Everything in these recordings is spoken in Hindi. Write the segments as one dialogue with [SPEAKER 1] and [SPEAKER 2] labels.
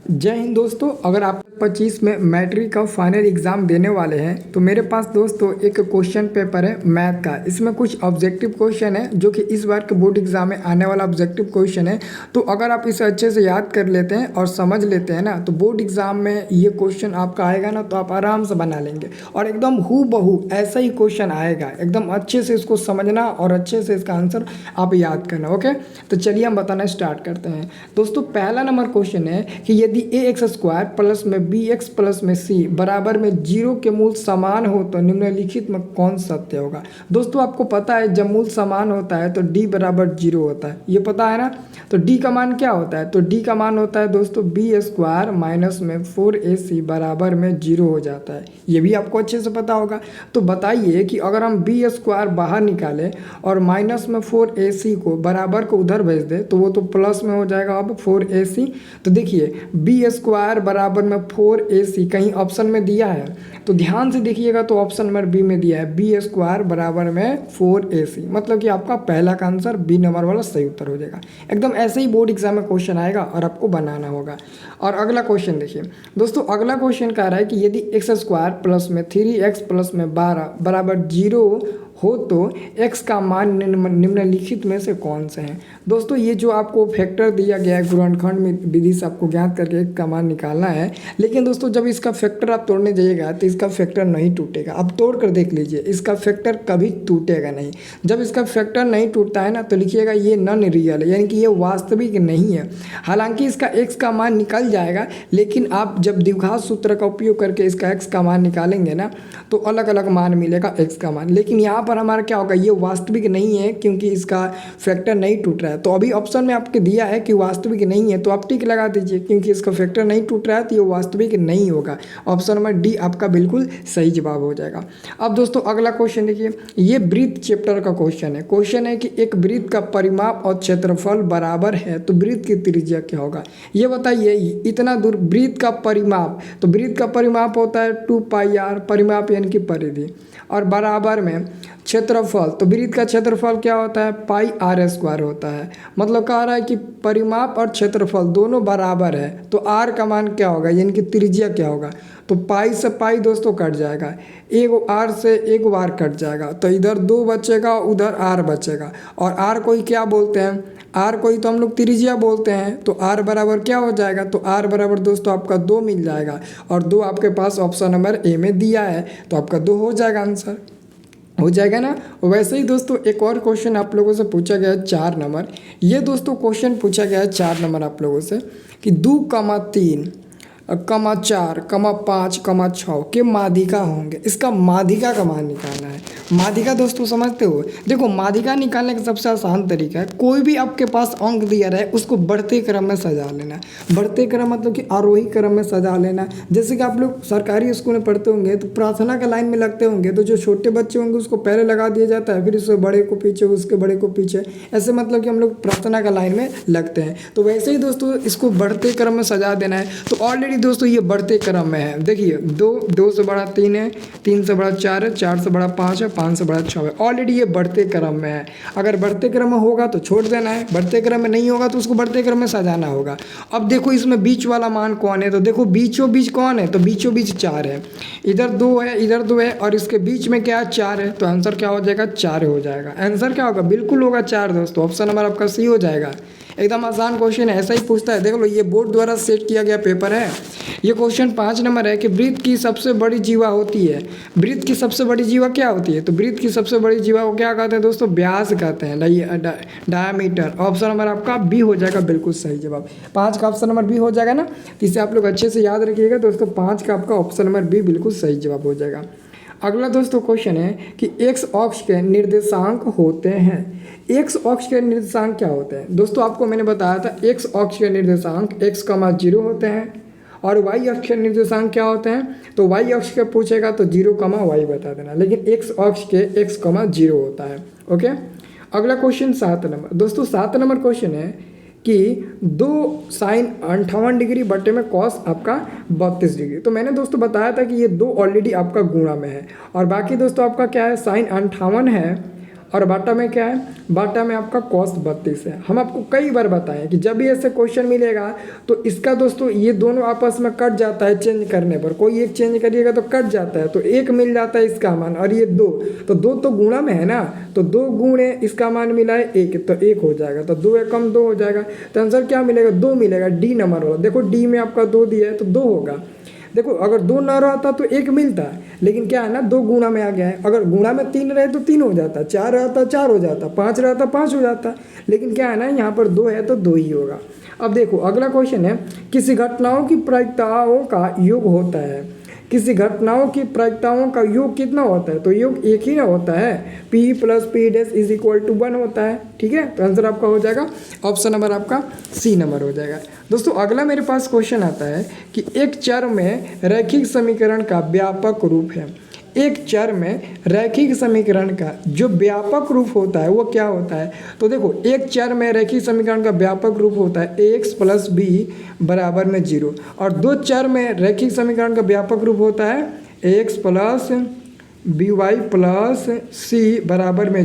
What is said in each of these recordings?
[SPEAKER 1] जय हिंद दोस्तों। अगर आप 25 में मैट्रिक का फाइनल एग्ज़ाम देने वाले हैं तो मेरे पास दोस्तों एक क्वेश्चन पेपर है मैथ का। इसमें कुछ ऑब्जेक्टिव क्वेश्चन है जो कि इस बार के बोर्ड एग्जाम में आने वाला ऑब्जेक्टिव क्वेश्चन है। तो अगर आप इसे अच्छे से याद कर लेते हैं और समझ लेते हैं ना तो बोर्ड एग्जाम में ये क्वेश्चन आपका आएगा ना तो आप आराम से बना लेंगे और एकदम हूबहू ऐसा ही क्वेश्चन आएगा। एकदम अच्छे से इसको समझना और अच्छे से इसका आंसर आप याद करना। ओके, तो चलिए हम बताना स्टार्ट करते हैं। दोस्तों पहला नंबर क्वेश्चन है कि यदि ए एक्स स्क्वायर प्लस में बी एक्स प्लस में सी बराबर में 0 के मूल समान हो तो निम्नलिखित में कौन सत्य होगा। दोस्तों आपको पता है जब मूल समान होता है तो डी बराबर 0 होता है, ये पता है ना। तो डी का मान क्या होता है, तो डी का मान होता है दोस्तों बी स्क्वायर माइनस में 4ac बराबर में 0 हो जाता है, ये भी आपको अच्छे से पता होगा। तो बताइए कि अगर हम बी स्क्वायर बाहर निकालें और माइनस में 4ac को बराबर को उधर भेज दें तो वो तो प्लस में हो जाएगा अब 4ac। तो देखिए बी स्क्वायर बराबर में 4ac कहीं ऑप्शन में दिया है तो ध्यान से देखिएगा, तो ऑप्शन नंबर बी में दिया है बी स्क्वायर बराबर में 4ac, मतलब कि आपका पहला का आंसर बी नंबर वाला सही उत्तर हो जाएगा। एकदम ऐसे ही बोर्ड एग्जाम में क्वेश्चन आएगा और आपको बनाना होगा। और अगला क्वेश्चन देखिए दोस्तों, अगला क्वेश्चन कह रहा है कि यदि एक्स स्क्वायर प्लस में 3x प्लस में 12 बराबर 0 हो तो x का मान निम्नलिखित में से कौन से हैं। दोस्तों ये जो आपको फैक्टर दिया गया है गुणनखंड में विधि से आपको ज्ञात करके x का मान निकालना है, लेकिन दोस्तों जब इसका फैक्टर आप तोड़ने जाइएगा तो इसका फैक्टर नहीं टूटेगा। आप तोड़ कर देख लीजिए, इसका फैक्टर कभी टूटेगा नहीं। जब इसका फैक्टर नहीं टूटता है ना तो लिखिएगा ये नॉन रियल है, यानी कि ये वास्तविक नहीं है। हालांकि इसका x का मान निकल जाएगा, लेकिन आप जब द्विघात सूत्र का उपयोग करके इसका x का मान निकालेंगे ना तो अलग अलग मान मिलेगा x का मान। लेकिन यहाँ पर हमारा क्या होगा, ये वास्तविक नहीं है क्योंकि इसका फैक्टर नहीं टूट रहा है। तो अभी ऑप्शन में आपके दिया है कि वास्तविक नहीं है तो आप टिक लगा दीजिए, क्योंकि इसका फैक्टर नहीं टूट रहा है तो ये वास्तविक नहीं होगा। ऑप्शन नंबर डी आपका बिल्कुल सही जवाब हो जाएगा। अब दोस्तों अगला क्वेश्चन देखिए, ये वृत्त चैप्टर का क्वेश्चन है। क्वेश्चन है कि एक वृत्त का परिमाप और क्षेत्रफल बराबर है तो वृत्त की त्रिज्या क्या होगा। ये बताइए इतना दूर वृत्त का परिमाप, तो वृत्त का परिमाप होता है 2πr, परिमाप यानी कि परिधि, और बराबर में क्षेत्रफल, तो वृत्त का क्षेत्रफल क्या होता है πr² होता है। मतलब कह रहा है कि परिमाप और क्षेत्रफल दोनों बराबर है तो r का मान क्या होगा, यानी कि त्रिज्या क्या होगा। तो पाई से पाई दोस्तों कट जाएगा, एक r से एक बार कट जाएगा तो इधर 2 बचेगा उधर r बचेगा। और r को ही क्या बोलते हैं, r को ही तो हम लोग त्रिज्या बोलते हैं। तो r बराबर क्या हो जाएगा, तो r बराबर दोस्तों आपका 2 मिल जाएगा और 2 आपके पास ऑप्शन नंबर ए में दिया है तो आपका 2 हो जाएगा, आंसर हो जाएगा ना। वैसे ही दोस्तों एक और क्वेश्चन आप लोगों से पूछा गया है 4 नंबर। ये दोस्तों क्वेश्चन पूछा गया है 4 नंबर आप लोगों से कि 2,3, 4, 5, 6 के माध्यिका होंगे। इसका माध्यिका का मान निकालना है। माध्यिका दोस्तों समझते हो, देखो माध्यिका निकालने का सबसे आसान तरीका है, कोई भी आपके पास अंक दिया रहे उसको बढ़ते क्रम में सजा लेना। बढ़ते क्रम मतलब कि आरोही क्रम में सजा लेना। जैसे कि आप लोग सरकारी स्कूल में पढ़ते होंगे तो प्रार्थना के लाइन में लगते होंगे तो जो छोटे बच्चे होंगे उसको पहले लगा दिया जाता है, फिर उसके बड़े को पीछे, उसके बड़े को पीछे, ऐसे मतलब कि हम लोग प्रार्थना का लाइन में लगते हैं। तो वैसे ही दोस्तों इसको बढ़ते क्रम में सजा देना है। तो ऑलरेडी दोस्तों ये बढ़ते क्रम में है। देखिए 2 से बड़ा 3 है, 3 से बड़ा 4 है, 4 से बड़ा 5 है, 5 से बड़ा 6 है। ऑलरेडी ये बढ़ते क्रम में है। अगर बढ़ते क्रम में होगा तो छोड़ देना है, बढ़ते क्रम में नहीं होगा तो उसको बढ़ते क्रम में सजाना होगा। अब देखो इसमें बीच वाला मान कौन है, तो देखो बीचों बीच कौन है, तो बीचों बीच 4 है, इधर 2 है, इधर 2 है और इसके बीच में क्या है 4 है। तो आंसर क्या हो जाएगा, 4 हो जाएगा। आंसर क्या होगा, बिल्कुल होगा 4 दोस्तों। ऑप्शन नंबर आपका सी हो जाएगा। एकदम आसान क्वेश्चन है, ऐसा ही पूछता है। देख लो ये बोर्ड द्वारा सेट किया गया पेपर है। ये क्वेश्चन 5 नंबर है कि वृत्त की सबसे बड़ी जीवा होती है। वृत्त की सबसे बड़ी जीवा क्या होती है, तो वृत्त की सबसे बड़ी जीवा को क्या कहते हैं दोस्तों, व्यास कहते हैं, डायमीटर। ऑप्शन नंबर आपका बी हो जाएगा, बिल्कुल सही जवाब। 5 का ऑप्शन नंबर बी हो जाएगा ना। तो इसे आप लोग अच्छे से याद रखिएगा दोस्तों, 5 का आपका ऑप्शन नंबर बी बिल्कुल सही जवाब हो जाएगा। अगला दोस्तों क्वेश्चन है कि एक्स अक्ष के निर्देशांक होते हैं। एक्स अक्ष के निर्देशांक क्या होते हैं दोस्तों, आपको मैंने बताया था एक्स अक्ष के निर्देशांक x,0 होते हैं। और वाई अक्ष के निर्देशांक क्या होते हैं, तो वाई अक्ष के पूछेगा तो 0,y बता देना, लेकिन एक्स अक्ष के x,0 होता है। ओके, अगला क्वेश्चन 7 नंबर दोस्तों, 7 नंबर क्वेश्चन है कि 2 sin 58 डिग्री बटे में कॉस आपका 32 डिग्री। तो मैंने दोस्तों बताया था कि ये 2 ऑलरेडी आपका गुणा में है और बाकी दोस्तों आपका क्या है sin 58 है और बाटा में क्या है, बाटा में आपका कॉस 32 है। हम आपको कई बार बताएं कि जब भी ऐसे क्वेश्चन मिलेगा तो इसका दोस्तों ये दोनों आपस में कट जाता है, चेंज करने पर कोई एक चेंज करिएगा तो कट जाता है, तो एक मिल जाता है इसका मान, और ये 2, तो 2 तो गुणा में है ना, तो 2 गुणे इसका मान मिला है 1, तो 1 हो जाएगा, तो 2 एकम 2 हो जाएगा। तो आंसर क्या मिलेगा, 2 मिलेगा। डी नंबर वाला देखो, डी में आपका 2 दिया है तो 2 होगा। देखो अगर 2 ना रहता तो 1 मिलता है, लेकिन क्या है ना 2 गुणा में आ गया है। अगर गुणा में 3 रहे तो 3 हो जाता, 4 रहता 4 हो जाता, 5 रहता 5 हो जाता, लेकिन क्या है ना यहाँ पर 2 है तो 2 ही होगा। अब देखो अगला क्वेश्चन है, किसी घटनाओं की प्रायिकताओं का योग होता है, किसी घटनाओं की प्रायिकताओं का योग कितना होता है, तो योग एक ही ना होता है, P + P dash is equal to 1 होता है। ठीक है, तो आंसर आपका हो जाएगा ऑप्शन नंबर आपका सी नंबर हो जाएगा। दोस्तों अगला मेरे पास क्वेश्चन आता है कि एक चर में रैखिक समीकरण का व्यापक रूप है। एक चर में रैखिक समीकरण का जो व्यापक रूप होता है वो क्या होता है, तो देखो एक चर में रैखिक समीकरण का व्यापक रूप होता है ax + b = 0, और 2 चर में रैखिक समीकरण का व्यापक रूप होता है ax + by + c =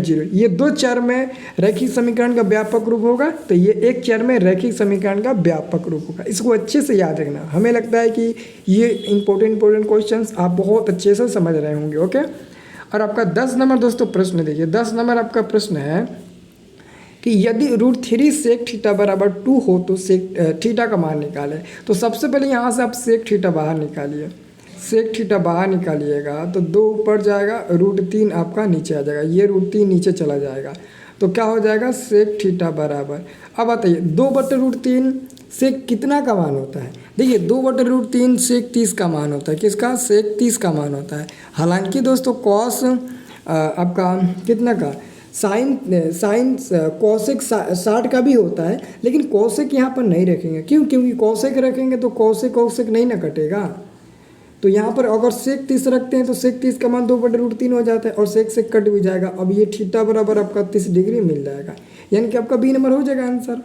[SPEAKER 1] 0। ये 2 चर में रैखिक समीकरण का व्यापक रूप होगा, तो ये एक चर में रैखिक समीकरण का व्यापक रूप होगा। इसको अच्छे से याद रखना, हमें लगता है कि ये इंपॉर्टेंट क्वेश्चंस आप बहुत अच्छे से समझ रहे होंगे। ओके, और आपका 10 नंबर दोस्तों प्रश्न देखिए, 10 नंबर आपका प्रश्न है कि यदि √3 sec थीटा = 2 हो तो sec थीटा का मान निकालें। तो सबसे पहले यहाँ से आप sec थीटा बाहर निकालिए, सेक थीटा बाहर निकालिएगा तो 2 ऊपर जाएगा, √3 आपका नीचे आ जाएगा, ये √3 नीचे चला जाएगा, तो क्या हो जाएगा सेक थीटा बराबर। अब बताइए 2/√3 सेक कितना का मान होता है, देखिए 2/√3 सेक 30 का मान होता है, किसका, सेक 30 का मान होता है। हालांकि दोस्तों कॉस आपका कितना का, साइन कॉसेक 60 का भी होता है, लेकिन कॉसेक यहाँ पर नहीं रखेंगे, क्यों, क्योंकि कॉसेक रखेंगे तो कॉसेक नहीं ना कटेगा। तो यहाँ पर अगर सेक 30 रखते हैं तो सेक 30 का मान 2/√3 हो जाता है, और सेक कट भी जाएगा। अब ये थीटा बराबर आपका 30 डिग्री मिल जाएगा, यानी कि आपका बी नंबर हो जाएगा, आंसर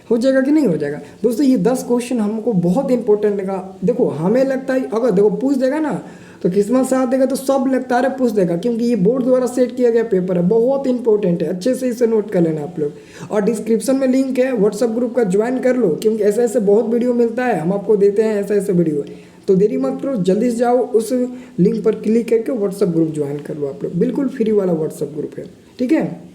[SPEAKER 1] हो जाएगा कि नहीं हो जाएगा। दोस्तों ये 10 क्वेश्चन हमको बहुत इंपॉर्टेंट लगा। देखो हमें लगता है अगर देखो पूछ देगा ना तो किस्मत साथ देगा तो सब लगता है पूछ देगा, क्योंकि ये बोर्ड द्वारा सेट किया गया पेपर है, बहुत इंपॉर्टेंट है, अच्छे से इसे नोट कर लेना आप लोग। और डिस्क्रिप्शन में लिंक है, व्हाट्सअप ग्रुप का ज्वाइन कर लो, क्योंकि ऐसे ऐसे बहुत वीडियो मिलता है, हम आपको देते हैं ऐसा ऐसा वीडियो। तो देरी मत करो, जल्दी से जाओ उस लिंक पर क्लिक करके व्हाट्सअप ग्रुप ज्वाइन कर लो आप लोग, बिल्कुल फ्री वाला व्हाट्सअप ग्रुप है। ठीक है।